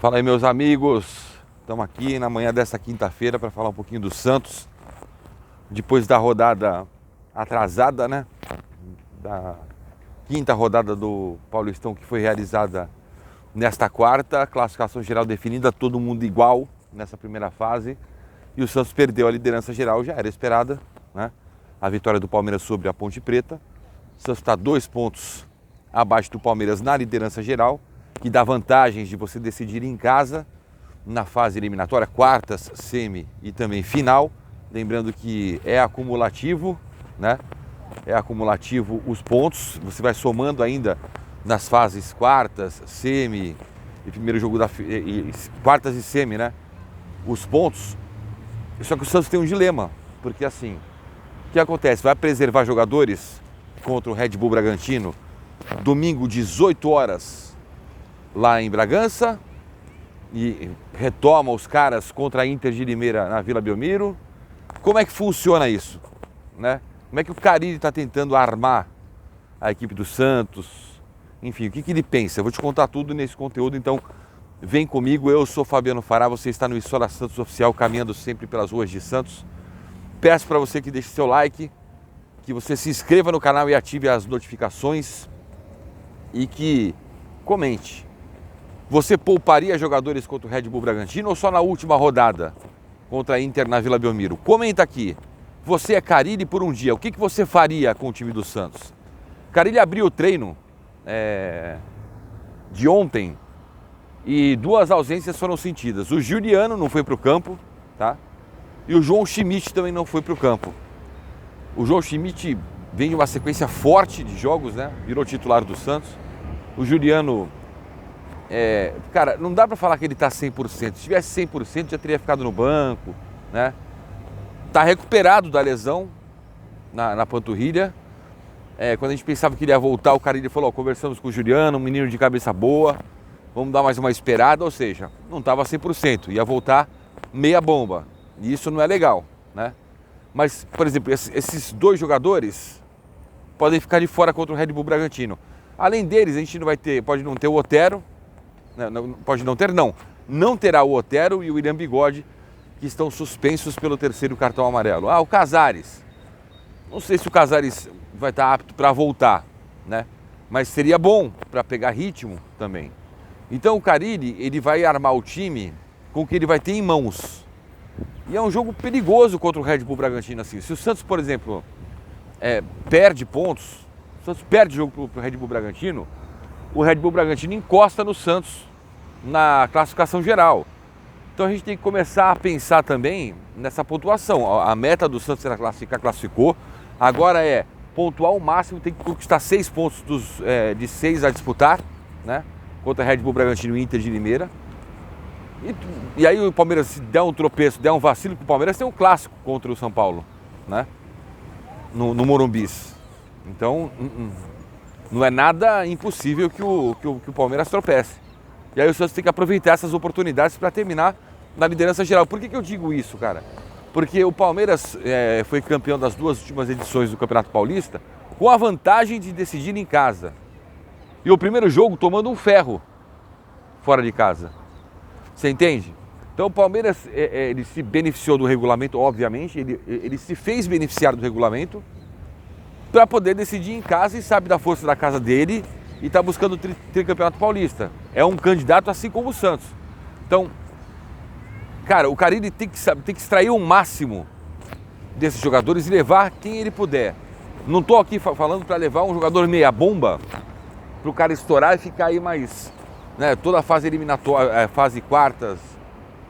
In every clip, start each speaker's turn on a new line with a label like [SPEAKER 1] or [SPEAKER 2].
[SPEAKER 1] Fala aí, meus amigos, estamos aqui na manhã desta quinta-feira para falar um pouquinho do Santos, depois da rodada atrasada, né, da quinta rodada do Paulistão que foi realizada nesta quarta, classificação geral definida, todo mundo igual nessa primeira fase, e o Santos perdeu a liderança geral, já era esperada, né, a vitória do Palmeiras sobre a Ponte Preta. O Santos está 2 pontos abaixo do Palmeiras na liderança geral, que dá vantagens de você decidir em casa na fase eliminatória, quartas, semi e também final. Lembrando que é acumulativo, né? É acumulativo os pontos, você vai somando ainda nas fases quartas, semi e primeiro jogo quartas e semi, né? Os pontos. Só que o Santos tem um dilema, porque assim, o que acontece? Vai preservar jogadores contra o Red Bull Bragantino domingo, 18 horas, lá em Bragança, e retoma os caras contra a Inter de Limeira na Vila Belmiro. Como é que funciona isso, né? Como é que o Carille está tentando armar a equipe do Santos? Enfim, o que ele pensa? Eu vou te contar tudo nesse conteúdo, então vem comigo. Eu sou Fabiano Fará, você está no História Santos Oficial, caminhando sempre pelas ruas de Santos. Peço para você que deixe seu like, que você se inscreva no canal e ative as notificações e que comente. Você pouparia jogadores contra o Red Bull Bragantino ou só na última rodada contra a Inter na Vila Belmiro? Comenta aqui. Você é Carille por um dia. O que você faria com o time do Santos? Carille abriu o treino de ontem e 2 ausências foram sentidas. O Juliano não foi para o campo, tá? E o João Schmidt também não foi para o campo. O João Schmidt vem de uma sequência forte de jogos, né? Virou titular do Santos. O Juliano... cara, não dá para falar que ele está 100%. Se tivesse 100% já teria ficado no banco, né? Tá recuperado da lesão na panturrilha. Quando a gente pensava que ele ia voltar, o Carille falou, conversamos com o Juliano, um menino de cabeça boa, vamos dar mais uma esperada, ou seja, não estava 100%, ia voltar meia bomba. E isso não é legal, né? Mas, por exemplo, esses 2 jogadores podem ficar de fora contra o Red Bull Bragantino. Além deles, a gente não vai ter, pode não ter o Otero, não terá o Otero e o William Bigode, que estão suspensos pelo 3º cartão amarelo. O Casares, não sei se o Casares vai estar apto para voltar, né? Mas seria bom para pegar ritmo também. Então o Carille, ele vai armar o time com o que ele vai ter em mãos. E é um jogo perigoso contra o Red Bull Bragantino assim. Se o Santos, por exemplo, perde pontos, o Santos perde jogo para o Red Bull Bragantino, o Red Bull Bragantino encosta no Santos na classificação geral. Então a gente tem que começar a pensar também nessa pontuação. A meta do Santos era classificar, classificou. Agora é pontuar o máximo, tem que conquistar 6 pontos de 6 a disputar, né? Contra Red Bull Bragantino e Inter de Limeira. E aí o Palmeiras, se der um tropeço, der um vacilo, o Palmeiras tem um clássico contra o São Paulo, né? No Morumbis. Então, não é nada impossível que o Palmeiras tropece. E aí o Santos tem que aproveitar essas oportunidades para terminar na liderança geral. Por que eu digo isso, cara? Porque o Palmeiras foi campeão das 2 últimas edições do Campeonato Paulista com a vantagem de decidir em casa. E o primeiro jogo tomando um ferro fora de casa. Você entende? Então o Palmeiras ele se beneficiou do regulamento, obviamente, ele se fez beneficiar do regulamento para poder decidir em casa e sabe da força da casa dele e está buscando o tricampeonato paulista. É um candidato assim como o Santos. Então, cara, o Carille tem que extrair o máximo desses jogadores e levar quem ele puder. Não estou aqui falando para levar um jogador meia bomba para o cara estourar e ficar aí mais, né, toda a fase eliminatória, fase quartas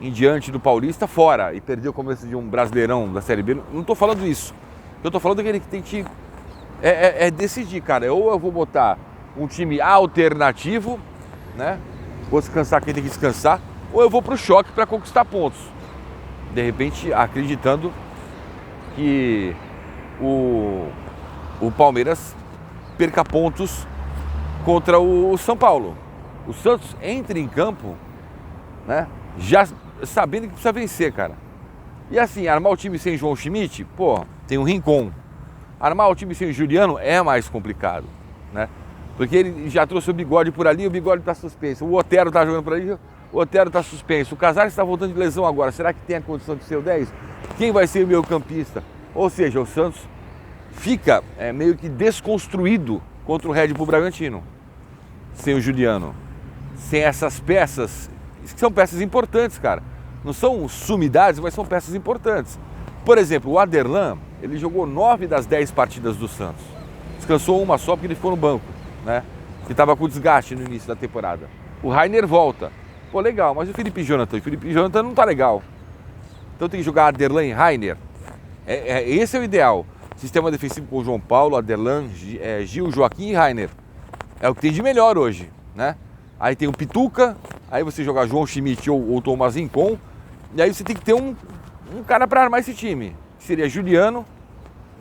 [SPEAKER 1] em diante do Paulista fora e perder o começo de um Brasileirão da Série B. Não estou falando isso. Eu estou falando que ele tem que decidir, cara. Ou eu vou botar um time alternativo, né? Vou descansar quem tem que descansar, ou eu vou para o choque para conquistar pontos. De repente, acreditando que o Palmeiras perca pontos contra o São Paulo. O Santos entra em campo, né, já sabendo que precisa vencer, cara. E assim, armar o time sem João Schmidt, pô, tem um Rincon. Armar o time sem o Juliano é mais complicado, né? Porque ele já trouxe o Bigode por ali, o Bigode está suspenso. O Otero está jogando por ali, o Otero está suspenso. O Casares está voltando de lesão agora. Será que tem a condição de ser o 10? Quem vai ser o meio campista? Ou seja, o Santos fica meio que desconstruído contra o Red Bull Bragantino. Sem o Juliano. Sem essas peças, que são peças importantes, cara. Não são sumidades, mas são peças importantes. Por exemplo, o Aderlan, ele jogou 9 das 10 partidas do Santos. Descansou uma só porque ele ficou no banco, né? Que estava com desgaste no início da temporada. O Rainer volta. Pô, legal, mas o Felipe Jonathan não tá legal. Então tem que jogar Aderlan e Rainer. Esse é o ideal. Sistema defensivo com o João Paulo, Aderlan, Gil, Joaquim e Rainer. É o que tem de melhor hoje, né? Aí tem o Pituca, aí você joga João Schmidt ou Thomas Rincon, e aí você tem que ter um cara para armar esse time. Que seria Juliano,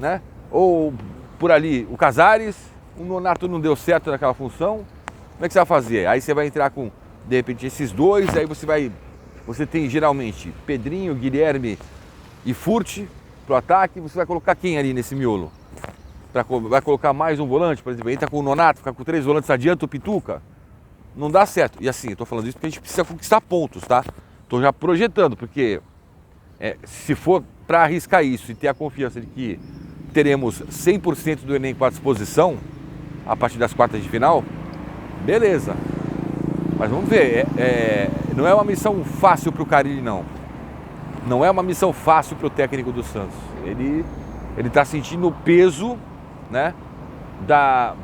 [SPEAKER 1] né? Ou por ali o Casares, o Nonato não deu certo naquela função. Como é que você vai fazer? Aí você vai entrar com, de repente, esses dois, aí você tem geralmente Pedrinho, Guilherme e Furt pro ataque, você vai colocar quem ali nesse miolo? Vai colocar mais um volante, por exemplo, entra com o Nonato, fica com 3 volantes, adianta o Pituca? Não dá certo. E assim, eu tô falando isso porque a gente precisa conquistar pontos, tá? Tô já projetando, porque se for para arriscar isso e ter a confiança de que teremos 100% do elenco à disposição a partir das quartas de final, beleza. Mas vamos ver, não é uma missão fácil pro Carille, não. Não é uma missão fácil pro técnico do Santos. Ele tá sentindo o peso, né?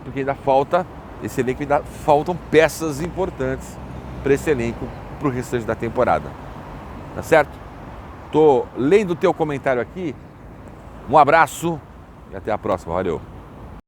[SPEAKER 1] Porque ainda falta esse elenco, ainda faltam peças importantes para esse elenco pro restante da temporada. Tá certo? Tô lendo o teu comentário aqui. Um abraço e até a próxima. Valeu!